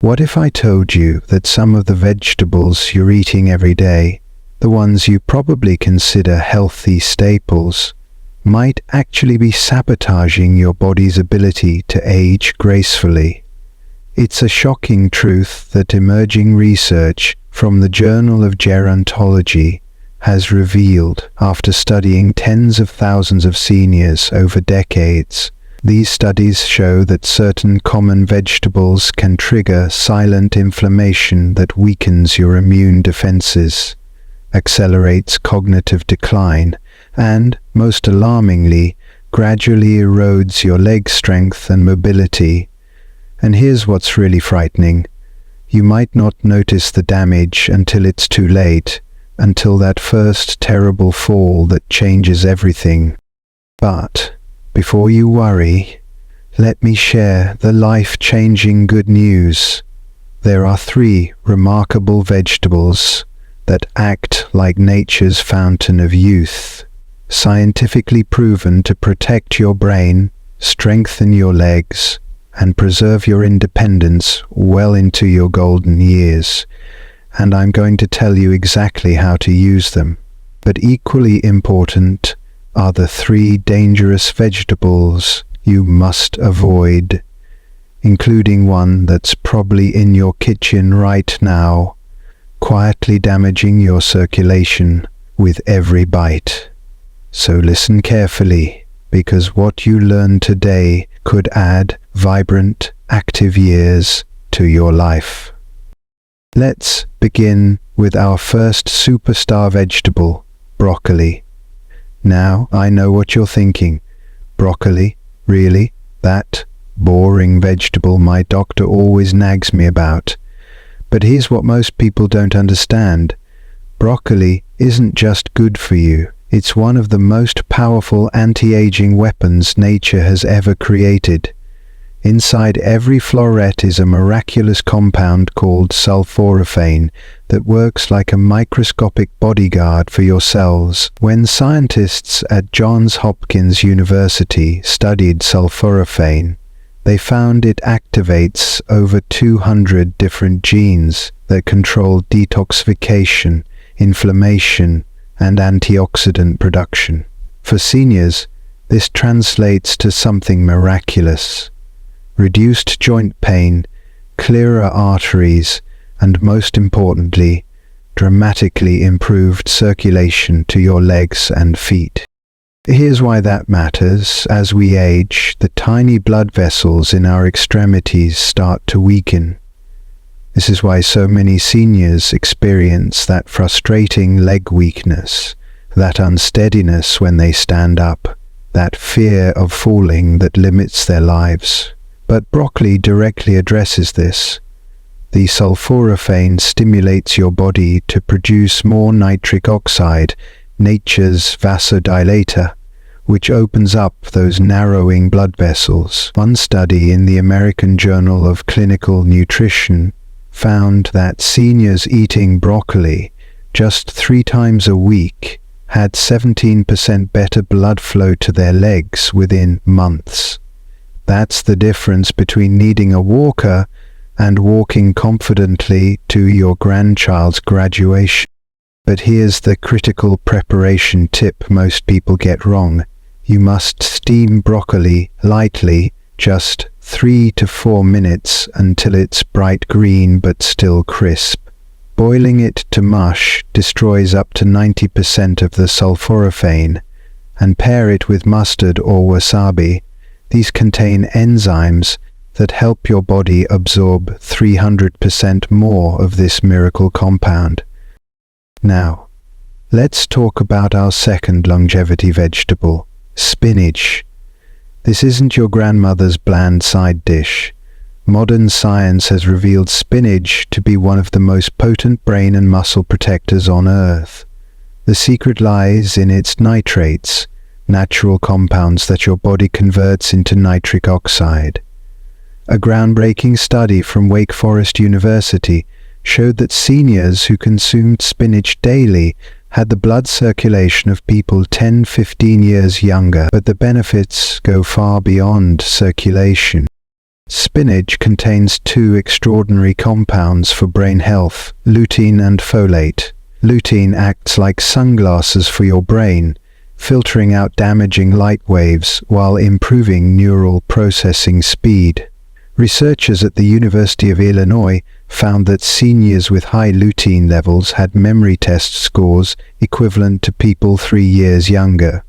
What if I told you that some of the vegetables you're eating every day, the ones you probably consider healthy staples, might actually be sabotaging your body's ability to age gracefully? It's a shocking truth that emerging research from the Journal of Gerontology has revealed after studying tens of thousands of seniors over decades. These studies show that certain common vegetables can trigger silent inflammation that weakens your immune defenses, accelerates cognitive decline, and, most alarmingly, gradually erodes your leg strength and mobility. And here's what's really frightening. You might not notice the damage until it's too late, until that first terrible fall that changes everything. But before you worry, let me share the life-changing good news. There are 3 remarkable vegetables that act like nature's fountain of youth, scientifically proven to protect your brain, strengthen your legs, and preserve your independence well into your golden years. And I'm going to tell you exactly how to use them. But equally important are the 3 dangerous vegetables you must avoid, including one that's probably in your kitchen right now, quietly damaging your circulation with every bite. So listen carefully, because what you learn today could add vibrant, active years to your life. Let's begin with our first superstar vegetable, broccoli. Now, I know what you're thinking. Broccoli? Really? That boring vegetable my doctor always nags me about. But here's what most people don't understand. Broccoli isn't just good for you. It's one of the most powerful anti-aging weapons nature has ever created. Inside every floret is a miraculous compound called sulforaphane that works like a microscopic bodyguard for your cells. When scientists at Johns Hopkins University studied sulforaphane, they found it activates over 200 different genes that control detoxification, inflammation, and antioxidant production. For seniors, this translates to something miraculous. Reduced joint pain, clearer arteries, and most importantly, dramatically improved circulation to your legs and feet. Here's why that matters. As we age, the tiny blood vessels in our extremities start to weaken. This is why so many seniors experience that frustrating leg weakness, that unsteadiness when they stand up, that fear of falling that limits their lives. But broccoli directly addresses this. The sulforaphane stimulates your body to produce more nitric oxide, nature's vasodilator, which opens up those narrowing blood vessels. One study in the American Journal of Clinical Nutrition found that seniors eating broccoli just 3 times a week had 17% better blood flow to their legs within months. That's the difference between needing a walker and walking confidently to your grandchild's graduation. But here's the critical preparation tip most people get wrong. You must steam broccoli lightly, just 3 to 4 minutes until it's bright green but still crisp. Boiling it to mush destroys up to 90% of the sulforaphane, and pair it with mustard or wasabi. These contain enzymes that help your body absorb 300% more of this miracle compound. Now, let's talk about our second longevity vegetable, spinach. This isn't your grandmother's bland side dish. Modern science has revealed spinach to be one of the most potent brain and muscle protectors on Earth. The secret lies in its nitrates, natural compounds that your body converts into nitric oxide. A groundbreaking study from Wake Forest University showed that seniors who consumed spinach daily had the blood circulation of people 10-15 years younger, but the benefits go far beyond circulation. Spinach contains two extraordinary compounds for brain health, lutein and folate. Lutein acts like sunglasses for your brain, filtering out damaging light waves while improving neural processing speed. Researchers at the University of Illinois found that seniors with high lutein levels had memory test scores equivalent to people 3 years younger.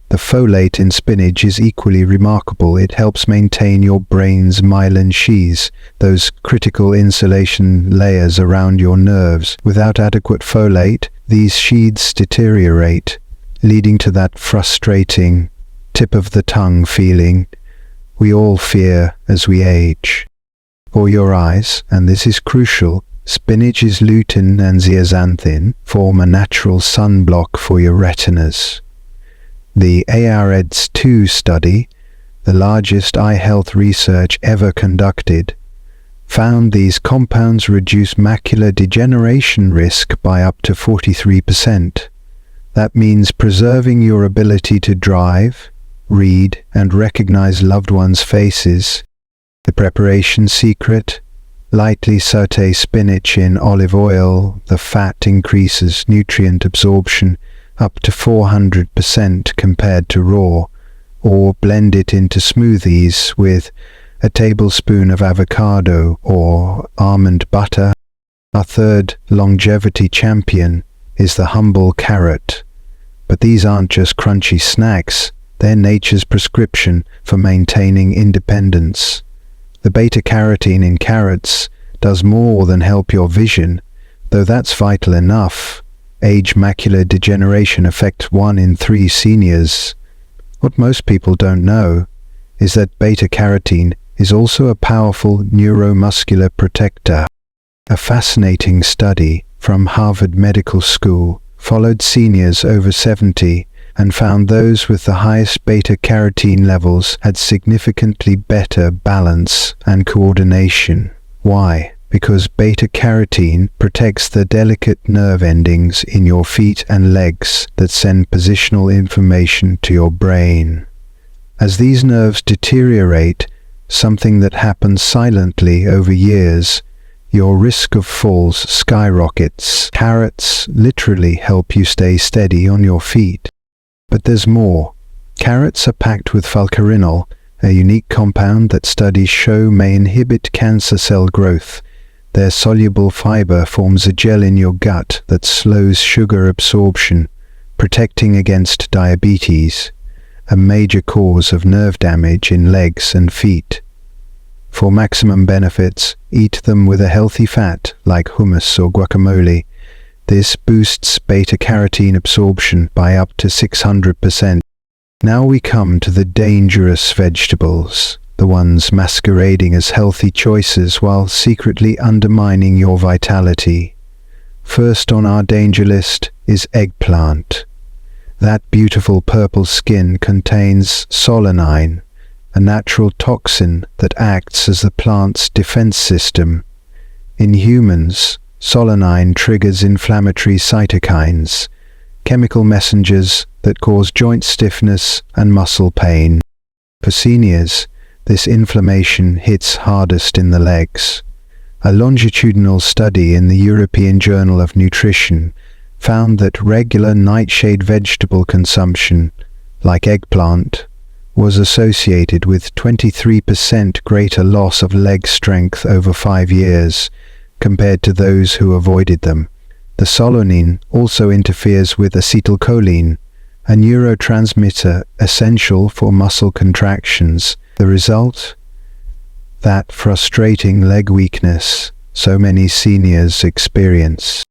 The folate in spinach is equally remarkable. It helps maintain your brain's myelin sheaths, those critical insulation layers around your nerves. Without adequate folate, these sheaths deteriorate, leading to that frustrating tip-of-the-tongue feeling we all fear as we age. For your eyes, and this is crucial, spinach's lutein and zeaxanthin form a natural sunblock for your retinas. The AREDS-2 study, the largest eye health research ever conducted, found these compounds reduce macular degeneration risk by up to 43%. That means preserving your ability to drive, read, and recognize loved ones' faces. The preparation secret: lightly saute spinach in olive oil. The fat increases nutrient absorption up to 400% compared to raw, or blend it into smoothies with a tablespoon of avocado or almond butter. Our third longevity champion is the humble carrot. But these aren't just crunchy snacks, they're nature's prescription for maintaining independence. The beta-carotene in carrots does more than help your vision, though that's vital enough. Age macular degeneration affects 1 in 3 seniors. What most people don't know is that beta-carotene is also a powerful neuromuscular protector. A fascinating study from Harvard Medical School followed seniors over 70 and found those with the highest beta-carotene levels had significantly better balance and coordination. Why? Because beta-carotene protects the delicate nerve endings in your feet and legs that send positional information to your brain. As these nerves deteriorate, something that happens silently over years, your risk of falls skyrockets. Carrots literally help you stay steady on your feet. But there's more. Carrots are packed with falcarinol, a unique compound that studies show may inhibit cancer cell growth. Their soluble fiber forms a gel in your gut that slows sugar absorption, protecting against diabetes, a major cause of nerve damage in legs and feet. For maximum benefits, eat them with a healthy fat like hummus or guacamole. This boosts beta-carotene absorption by up to 600%. Now we come to the dangerous vegetables, the ones masquerading as healthy choices while secretly undermining your vitality. First on our danger list is eggplant. That beautiful purple skin contains solanine, a natural toxin that acts as the plant's defense system. In humans, solanine triggers inflammatory cytokines, chemical messengers that cause joint stiffness and muscle pain. For seniors, this inflammation hits hardest in the legs. A longitudinal study in the European Journal of Nutrition found that regular nightshade vegetable consumption, like eggplant, was associated with 23% greater loss of leg strength over 5 years compared to those who avoided them. The solanine also interferes with acetylcholine, a neurotransmitter essential for muscle contractions. The result? That frustrating leg weakness so many seniors experience.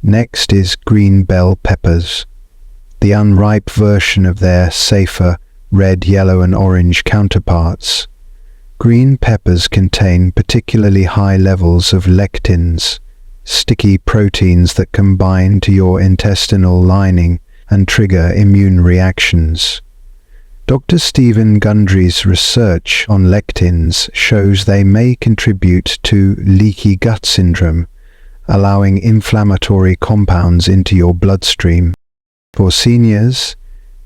Next is green bell peppers, the unripe version of their safer red, yellow and orange counterparts. Green peppers contain particularly high levels of lectins, sticky proteins that combine to your intestinal lining and trigger immune reactions. Dr. Stephen Gundry's research on lectins shows they may contribute to leaky gut syndrome, allowing inflammatory compounds into your bloodstream. For seniors,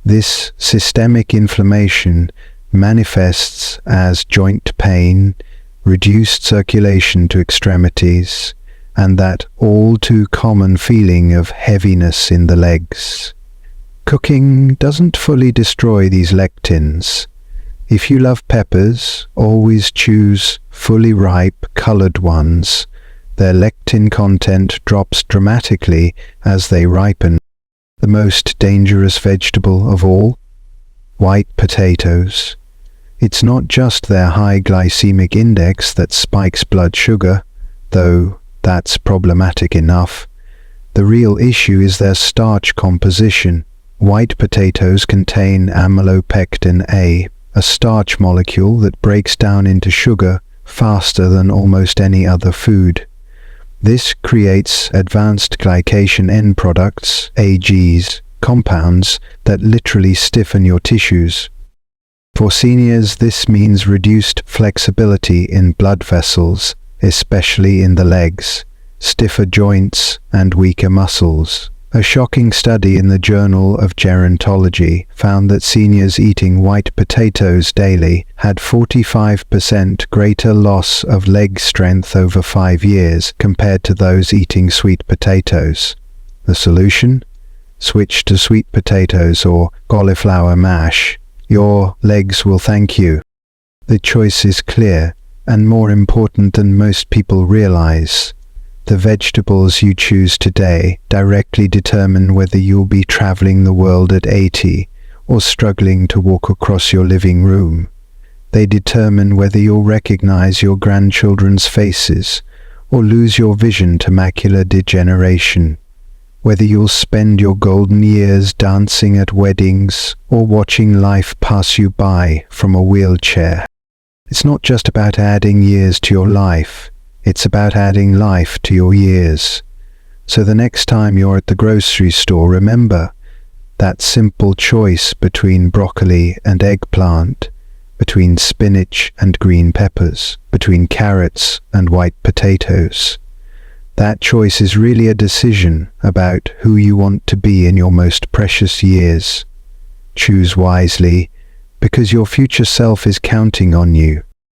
this systemic inflammation manifests as joint pain, reduced circulation to extremities, and that all too common feeling of heaviness in the legs. Cooking doesn't fully destroy these lectins. If you love peppers, always choose fully ripe, colored ones. Their lectin content drops dramatically as they ripen. The most dangerous vegetable of all? White potatoes. It's not just their high glycemic index that spikes blood sugar, though that's problematic enough. The real issue is their starch composition. White potatoes contain amylopectin A, a starch molecule that breaks down into sugar faster than almost any other food. This creates advanced glycation end products, AGs, compounds that literally stiffen your tissues. For seniors, this means reduced flexibility in blood vessels, especially in the legs, stiffer joints, and weaker muscles. A shocking study in the Journal of Gerontology found that seniors eating white potatoes daily had 45% greater loss of leg strength over 5 years compared to those eating sweet potatoes. The solution? Switch to sweet potatoes or cauliflower mash. Your legs will thank you. The choice is clear, and more important than most people realize. The vegetables you choose today directly determine whether you'll be traveling the world at 80 or struggling to walk across your living room. They determine whether you'll recognize your grandchildren's faces or lose your vision to macular degeneration. Whether you'll spend your golden years dancing at weddings or watching life pass you by from a wheelchair. It's not just about adding years to your life. It's about adding life to your years. So the next time you're at the grocery store, remember that simple choice between broccoli and eggplant, between spinach and green peppers, between carrots and white potatoes. That choice is really a decision about who you want to be in your most precious years. Choose wisely, because your future self is counting on you.